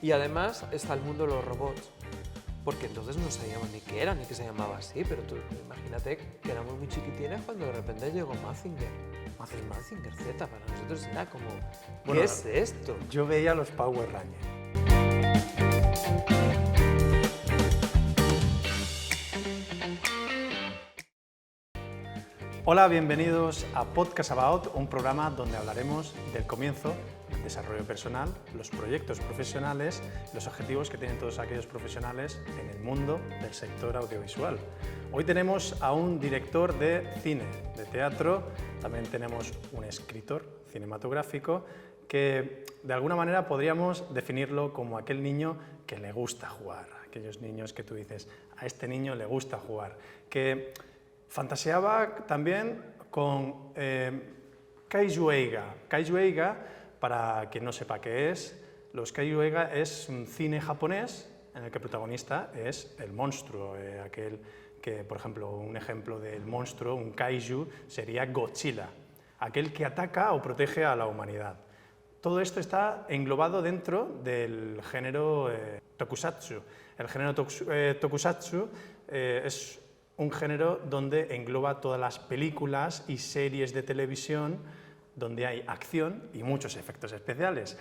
Y además está el mundo de los robots, porque entonces no sabíamos ni qué era, ni que se llamaba así, pero tú imagínate que éramos muy chiquitines cuando de repente llegó Mazinger. El Mazinger Z para nosotros era como, ¿qué Bueno, es esto? Yo veía los Power Rangers. Hola, bienvenidos a Podcast About, un programa donde hablaremos del comienzo, el desarrollo personal, los proyectos profesionales, los objetivos que tienen todos aquellos profesionales en el mundo del sector audiovisual. Hoy tenemos a un director de cine, de teatro, también tenemos un escritor cinematográfico que de alguna manera podríamos definirlo como aquel niño que le gusta jugar, aquellos niños que tú dices, a este niño le gusta jugar, que fantaseaba también con Kaiju Eiga. Kaiju Eiga, para quien no sepa qué es, los Kaiju Eiga es un cine japonés en el que el protagonista es el monstruo, aquel que, por ejemplo, un ejemplo del monstruo, un Kaiju, sería Godzilla, aquel que ataca o protege a la humanidad. Todo esto está englobado dentro del género tokusatsu. El género tokusatsu es un género donde engloba todas las películas y series de televisión donde hay acción y muchos efectos especiales.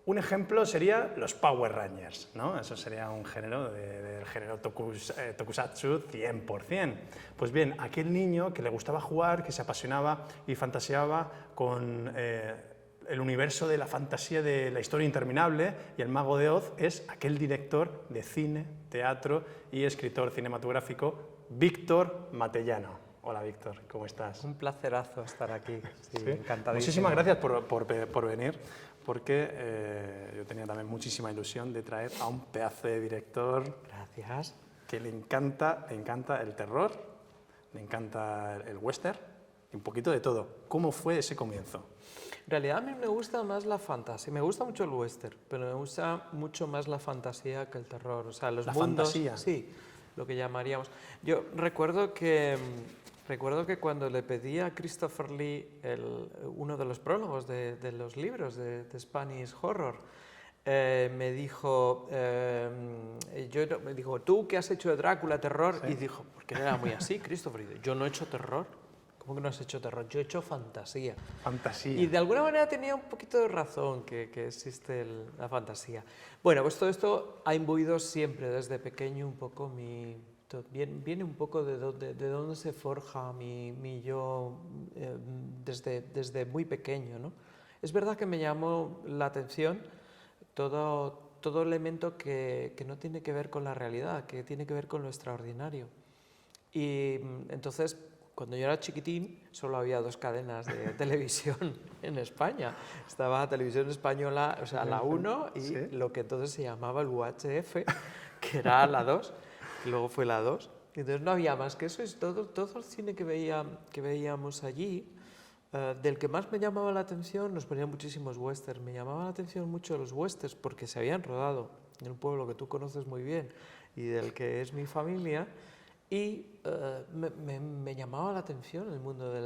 Un ejemplo sería los Power Rangers, ¿no? Eso sería un género del género tokusatsu 100%. Pues bien, aquel niño que le gustaba jugar, que se apasionaba y fantaseaba con el universo de la fantasía de la historia interminable y el Mago de Oz es aquel director de cine, teatro y escritor cinematográfico Víctor Matellano. Hola Víctor, ¿cómo estás? Un placerazo estar aquí, sí, ¿Sí? encantadísimo. Muchísimas gracias por venir, porque yo tenía también muchísima ilusión de traer a un pedazo de director Gracias. que le encanta el terror, le encanta el western y un poquito de todo. ¿Cómo fue ese comienzo? En realidad a mí me gusta más la fantasía, me gusta mucho el western, pero me gusta mucho más la fantasía que el terror, o sea, los ¿La mundos, fantasía? sí, lo que llamaríamos. Yo recuerdo que cuando le pedí a Christopher Lee uno de los prólogos de los libros de Spanish Horror, me dijo, ¿tú qué has hecho de Drácula, terror? Sí. Y dijo, porque no era muy así, Christopher, y dice, yo no he hecho terror. ¿Cómo que no has hecho terror? Yo he hecho fantasía. Fantasía. Y de alguna manera tenía un poquito de razón que existe la fantasía. Bueno, pues todo esto ha imbuido siempre desde pequeño un poco viene un poco de dónde se forja mi yo desde muy pequeño, ¿no? Es verdad que me llamó la atención todo elemento que no tiene que ver con la realidad, que tiene que ver con lo extraordinario. Y entonces, cuando yo era chiquitín, solo había 2 cadenas de televisión en España. Estaba Televisión Española, o sea, la 1 y ¿Sí? lo que entonces se llamaba el UHF, que era la 2, que luego fue la 2. Entonces no había más que eso, y todo el cine que veíamos allí, del que más me llamaba la atención, nos ponían muchísimos westerns. Me llamaba la atención mucho los westerns porque se habían rodado en un pueblo que tú conoces muy bien y del que es mi familia. Y me llamaba la atención el mundo de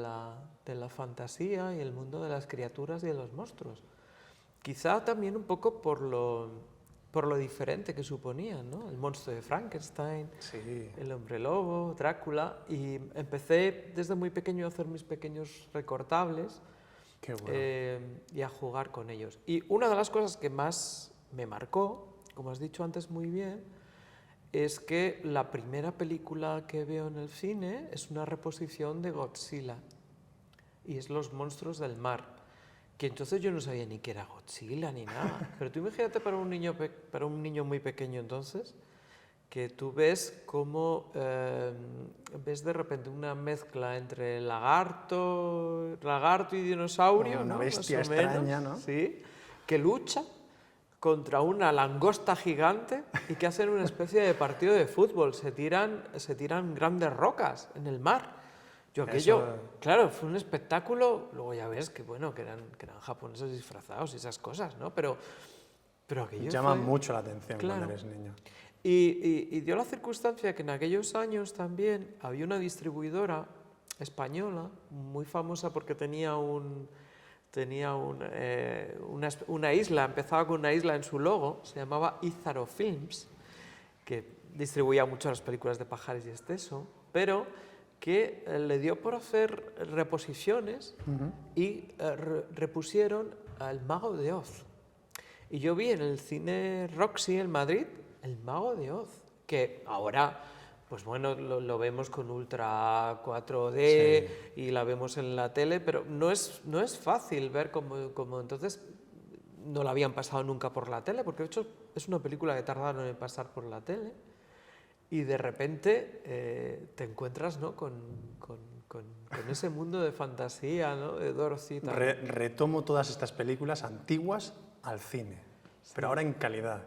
la fantasía y el mundo de las criaturas y de los monstruos. Quizá también un poco por lo diferente que suponían, ¿no? El monstruo de Frankenstein, Sí. el hombre lobo, Drácula. Y empecé desde muy pequeño a hacer mis pequeños recortables. Qué bueno. Y a jugar con ellos. Y una de las cosas que más me marcó, como has dicho antes muy bien, es que la primera película que veo en el cine es una reposición de Godzilla y es Los monstruos del mar, que entonces yo no sabía ni que era Godzilla ni nada. Pero tú imagínate para un niño muy pequeño entonces, que tú ves cómo ves de repente una mezcla entre lagarto y dinosaurio, Una ¿no? bestia Más o menos, extraña, ¿no? sí, que lucha contra una langosta gigante y que hacen una especie de partido de fútbol, se tiran grandes rocas en el mar. Yo aquello, claro, fue un espectáculo, luego ya ves que bueno, que eran japoneses disfrazados y esas cosas, ¿no? Pero aquello Llama fue, mucho la atención claro. cuando eres niño. Y dio la circunstancia que en aquellos años también había una distribuidora española muy famosa porque tenía tenía una isla, empezaba con una isla en su logo, se llamaba Ízaro Films, que distribuía mucho las películas de Pajares y Esteso, pero que le dio por hacer reposiciones y repusieron al Mago de Oz. Y yo vi en el cine Roxy en Madrid el Mago de Oz, que ahora, pues bueno, lo vemos con Ultra 4D y la vemos en la tele, pero no es fácil ver cómo entonces no la habían pasado nunca por la tele, porque de hecho es una película que tardaron en pasar por la tele. Y de repente te encuentras, ¿no?, con ese mundo de fantasía, ¿no?, de Dorothy. Retomo todas estas películas antiguas al cine, pero ahora en calidad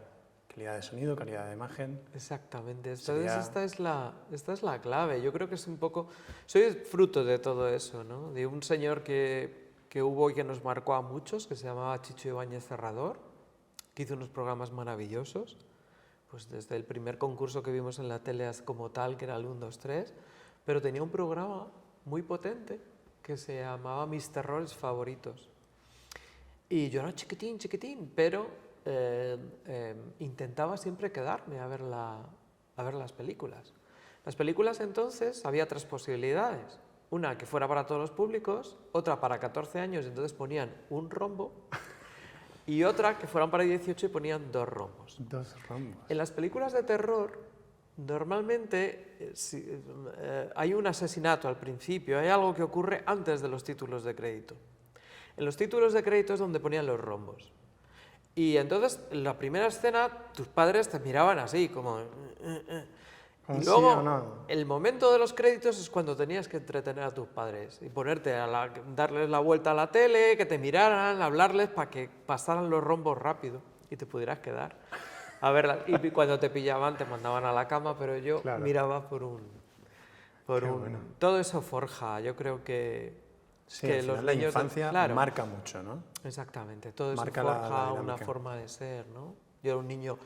de sonido, calidad de imagen. Exactamente. Entonces esta es la clave. Yo creo que es un poco... Soy fruto de todo eso, ¿no?, de un señor que hubo y que nos marcó a muchos, que se llamaba Chicho Ibáñez Serrador, que hizo unos programas maravillosos. Pues desde el primer concurso que vimos en la tele como tal, que era el 1, 2, 3, pero tenía un programa muy potente que se llamaba Mis Terrores Favoritos. Y yo era chiquitín, pero intentaba siempre quedarme a ver las películas. Las películas entonces había 3 posibilidades. Una que fuera para todos los públicos, otra para 14 años, entonces ponían un rombo, y otra que fueran para 18 y ponían 2 rombos. 2 rombos. En las películas de terror, normalmente hay un asesinato al principio, hay algo que ocurre antes de los títulos de crédito. En los títulos de crédito es donde ponían los rombos. Y entonces, en la primera escena, tus padres te miraban así, como... Y luego, ¿Sí o no? el momento de los créditos es cuando tenías que entretener a tus padres y ponerte darles la vuelta a la tele, que te miraran, hablarles para que pasaran los rombos rápido y te pudieras quedar a verla. Y cuando te pillaban te mandaban a la cama, pero yo miraba por un... Bueno. Todo eso forja, yo creo que... Sí, que al los final la niños infancia marca mucho, ¿no? Exactamente, todo Marca eso forja la una dinámica. forma de ser, ¿no? Yo era un niño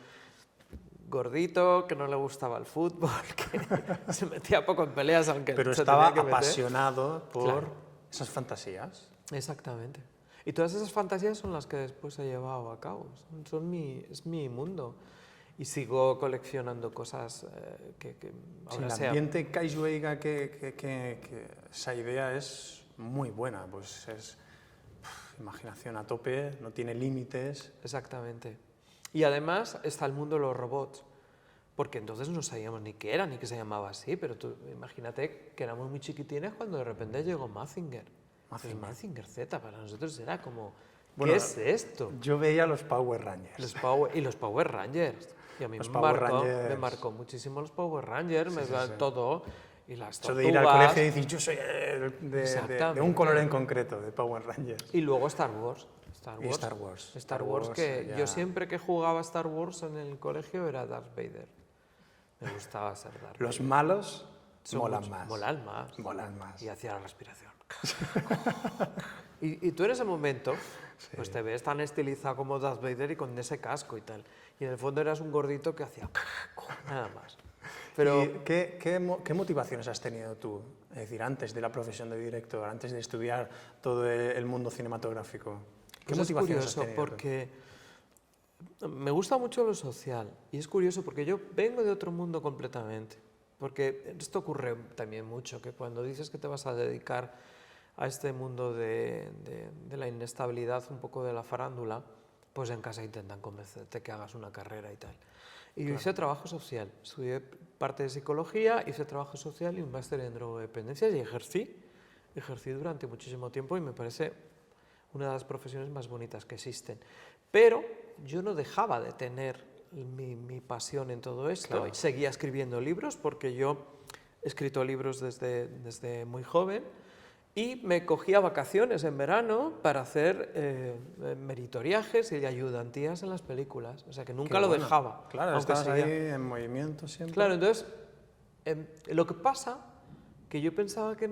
gordito, que no le gustaba el fútbol, que se metía poco en peleas, aunque Pero se estaba tenía que meter. apasionado por Claro. esas fantasías. Exactamente. Y todas esas fantasías son las que después he llevado a cabo. Es mi mundo. Y sigo coleccionando cosas que ahora Sí, el ambiente Kaiju Eiga, que esa idea es muy buena, pues es imaginación a tope, no tiene límites. Exactamente. Y además está el mundo de los robots, porque entonces no sabíamos ni qué era, ni que se llamaba así, pero tú imagínate que éramos muy chiquitines cuando de repente llegó Mazinger. Mazinger Z, para nosotros era como, ¿qué es esto? Yo veía los Power Rangers. Los Power Rangers. Y a mí me marcó muchísimo los Power Rangers, todo. Y las tortugas. Eso de ir al colegio y decir, yo soy de un color en concreto, de Power Rangers. Y luego Star Wars. Star Wars, que ya... yo siempre que jugaba Star Wars en el colegio era Darth Vader. Me gustaba ser Darth Vader. Los malos molan más. Molan más. Y hacía la respiración. y tú en ese momento, pues te ves tan estilizado como Darth Vader y con ese casco y tal. Y en el fondo eras un gordito que hacía nada más. Pero... ¿Y qué motivaciones has tenido tú? Es decir, antes de la profesión de director, antes de estudiar todo el mundo cinematográfico. ¿Qué motivaciones has tenido? Es curioso porque me gusta mucho lo social y es curioso porque yo vengo de otro mundo completamente. Porque esto ocurre también mucho, que cuando dices que te vas a dedicar a este mundo de la inestabilidad, un poco de la farándula, pues en casa intentan convencerte que hagas una carrera y tal. Y yo hice trabajo social, estudié parte de psicología, hice trabajo social y un máster en drogodependencias y ejercí durante muchísimo tiempo y me parece una de las profesiones más bonitas que existen. Pero yo no dejaba de tener mi pasión en todo esto. Claro. Seguía escribiendo libros porque yo he escrito libros desde muy joven y me cogía vacaciones en verano para hacer meritoriajes y ayudantías en las películas. O sea que nunca lo dejaba. Claro, estabas ahí en movimiento siempre. Claro, entonces lo que pasa que yo pensaba que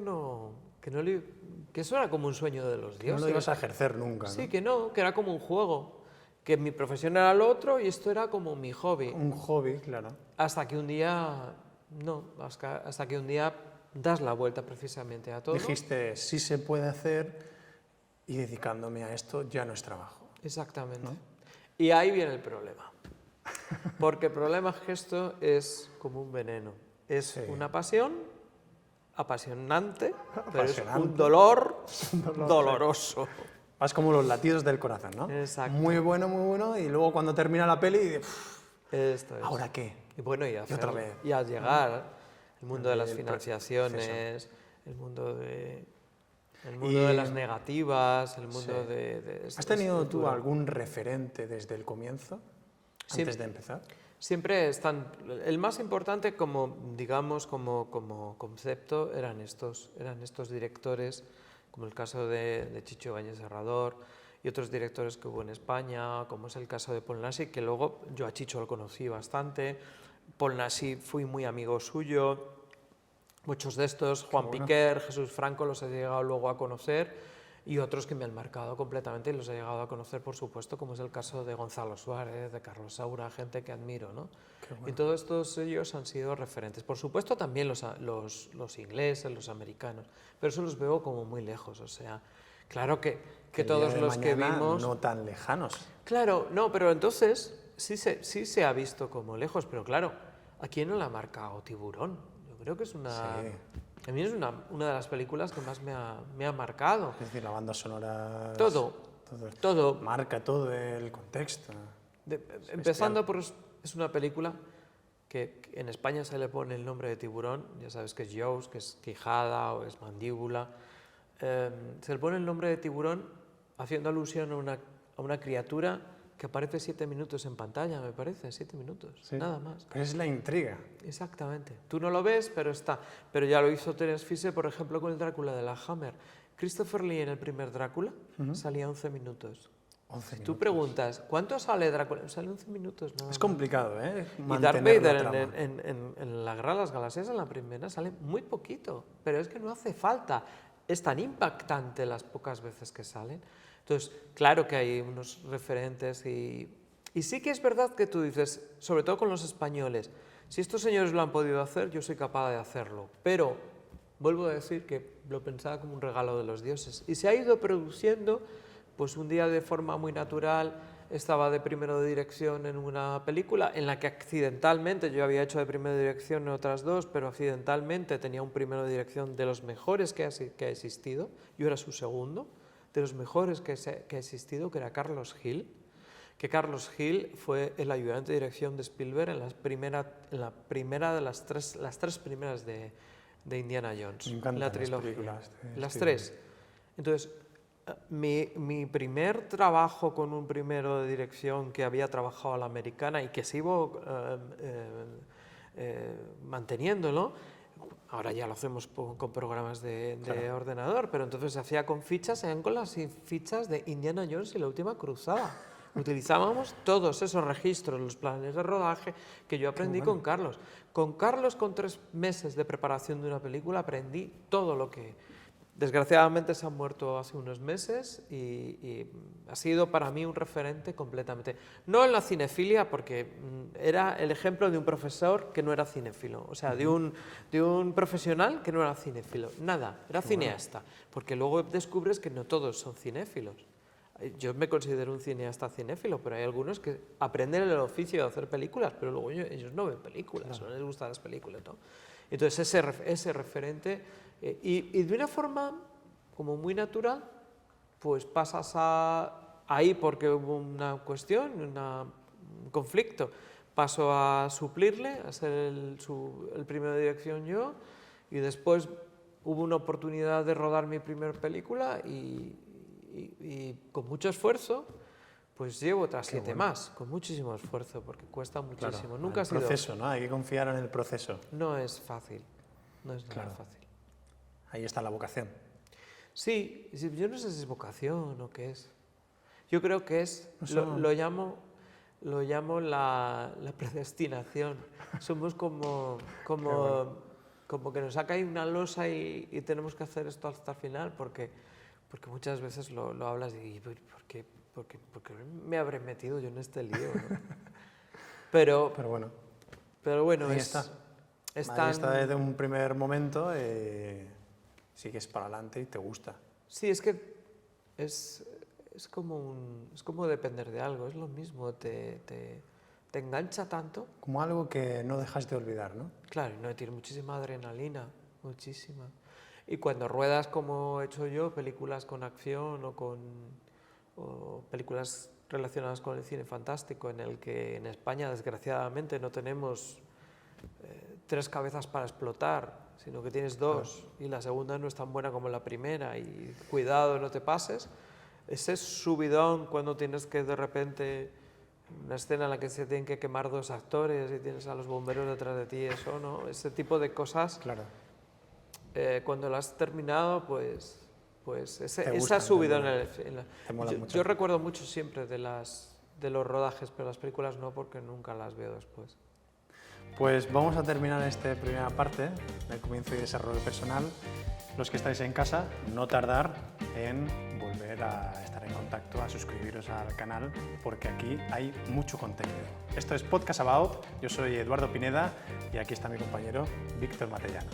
eso era como un sueño de los dioses. No lo ibas a ejercer nunca, ¿no? Sí, que era como un juego, que mi profesión era lo otro y esto era como mi hobby. Un hobby, claro. Hasta que un día das la vuelta precisamente a todo. Dijiste, sí se puede hacer y dedicándome a esto ya no es trabajo. Exactamente. ¿No? Y ahí viene el problema. Porque el problema es que esto es como un veneno. Es Sí. una pasión apasionante, pero es Apasionante. un dolor dolor, doloroso. Vas como los latidos del corazón, ¿no? Exacto. Muy bueno, y luego cuando termina la peli, Esto es. ¿ahora qué? Y bueno, y otra vez. Y al llegar, el mundo de las El financiaciones, el mundo de Y- las negativas, el mundo Sí. de ¿Has tenido tú duro. algún referente desde el comienzo, Sí. antes de empezar? Siempre están, el más importante como, digamos, como concepto eran estos directores, como el caso de Chicho Ibáñez Serrador y otros directores que hubo en España, como es el caso de Paul Naschy, que luego yo a Chicho lo conocí bastante, Paul Naschy fui muy amigo suyo, muchos de estos, Juan bueno. Piquer, Jesús Franco, los he llegado luego a conocer, y otros que me han marcado completamente y los he llegado a conocer, por supuesto, como es el caso de Gonzalo Suárez, de Carlos Saura, gente que admiro, ¿no? Qué bueno. Y todos estos ellos han sido referentes. Por supuesto, también los ingleses, los americanos, pero eso los veo como muy lejos, o sea, claro que El todos día de los que mañana vimos... no tan lejanos. Claro, no, pero entonces sí se ha visto como lejos, pero claro, ¿a quién no le ha marcado Tiburón? Yo creo que es una... Sí. A mí es una de las películas que más me ha marcado. Es decir, la banda sonora... Todo. Marca todo el contexto. Empezando por... Es una película que en España se le pone el nombre de tiburón, ya sabes que es jaws, que es quijada o es mandíbula. Se le pone el nombre de tiburón haciendo alusión a una criatura que aparece 7 minutos en pantalla, me parece, 7 minutos, Sí. nada más. Pero es la intriga. Exactamente. Tú no lo ves, pero está. Pero ya lo hizo Terence Fisher, por ejemplo, con el Drácula de la Hammer. Christopher Lee en el primer Drácula salía 11 minutos. 11 Si tú minutos. preguntas, ¿cuánto sale Drácula? Sale 11 minutos, nada Es más. complicado, ¿eh? Y Darth Mantener la Vader trama. en la Guerra de las Galaxias, en la primera, sale muy poquito. Pero es que no hace falta. Es tan impactante las pocas veces que salen. Entonces, claro que hay unos referentes y sí que es verdad que tú dices, sobre todo con los españoles, si estos señores lo han podido hacer, yo soy capaz de hacerlo. Pero vuelvo a decir que lo pensaba como un regalo de los dioses. Y se ha ido produciendo, pues un día de forma muy natural, estaba de primero de dirección en una película en la que accidentalmente, yo había hecho de primero de dirección en otras dos, pero accidentalmente tenía un primero de dirección de los mejores que ha existido, yo era su segundo, de los mejores que ha existido, que era Carlos Gil, que Carlos Gil fue el ayudante de dirección de Spielberg en la primera de las tres primeras de Indiana Jones, Me encantan la las trilogía. películas de Las Spielberg. tres. Entonces, mi primer trabajo con un primero de dirección que había trabajado a la americana y que se iba manteniéndolo, ahora ya lo hacemos con programas de Claro. ordenador, pero entonces se hacía con fichas, eran con las fichas de Indiana Jones y la última cruzada. Utilizábamos todos esos registros, los planes de rodaje que yo aprendí con Carlos. Con Carlos, con 3 meses de preparación de una película, aprendí todo lo que... Desgraciadamente se ha muerto hace unos meses y ha sido para mí un referente completamente. No en la cinefilia, porque era el ejemplo de un profesor que no era cinéfilo, o sea, de un profesional que no era cinéfilo, nada, era cineasta, porque luego descubres que no todos son cinéfilos. Yo me considero un cineasta cinéfilo, pero hay algunos que aprenden el oficio de hacer películas, pero luego ellos no ven películas, no les gustan las películas, ¿no? Entonces ese referente, y de una forma como muy natural, pues pasas ahí porque hubo una cuestión, un conflicto, paso a suplirle, a ser el primero de dirección yo, y después hubo una oportunidad de rodar mi primera película y con mucho esfuerzo, pues llevo otras 7 más, con muchísimo esfuerzo, porque cuesta muchísimo. Claro, Nunca ha el sido... proceso, ¿no? Hay que confiar en el proceso. No es fácil, no es nada Claro. fácil. Ahí está la vocación. Sí, yo no sé si es vocación o qué es. Yo creo que es, Eso- lo llamo la predestinación. Somos como que nos ha caído una losa y tenemos que hacer esto hasta el final, porque muchas veces lo hablas y ¿por qué me habré metido yo en este lío? ¿No? Pero bueno, ahí es está. Ahí tan... está desde un primer momento, sigues para adelante y te gusta. Sí, es que es como depender de algo, es lo mismo, te engancha tanto. Como algo que no dejas de olvidar, ¿no? Claro, no, tiene muchísima adrenalina, muchísima. Y cuando ruedas, como he hecho yo, películas con acción o películas relacionadas con el cine fantástico, en el que en España, desgraciadamente, no tenemos 3 cabezas para explotar, sino que tienes 2, y la segunda no es tan buena como la primera, y cuidado, no te pases. Ese subidón cuando tienes que de repente, una escena en la que se tienen que quemar 2 actores y tienes a los bomberos detrás de ti, eso, ¿no? Ese tipo de cosas, Claro. Cuando lo has terminado, pues esa gustan, subidón te mola mucho. yo recuerdo mucho siempre de los rodajes, pero las películas no, porque nunca las veo después. Pues vamos a terminar esta primera parte del comienzo y desarrollo personal. Los que estáis en casa, no tardar en volver a estar en contacto, a suscribiros al canal, porque aquí hay mucho contenido. Esto es Podcast About, yo soy Eduardo Pineda y aquí está mi compañero Víctor Matellano.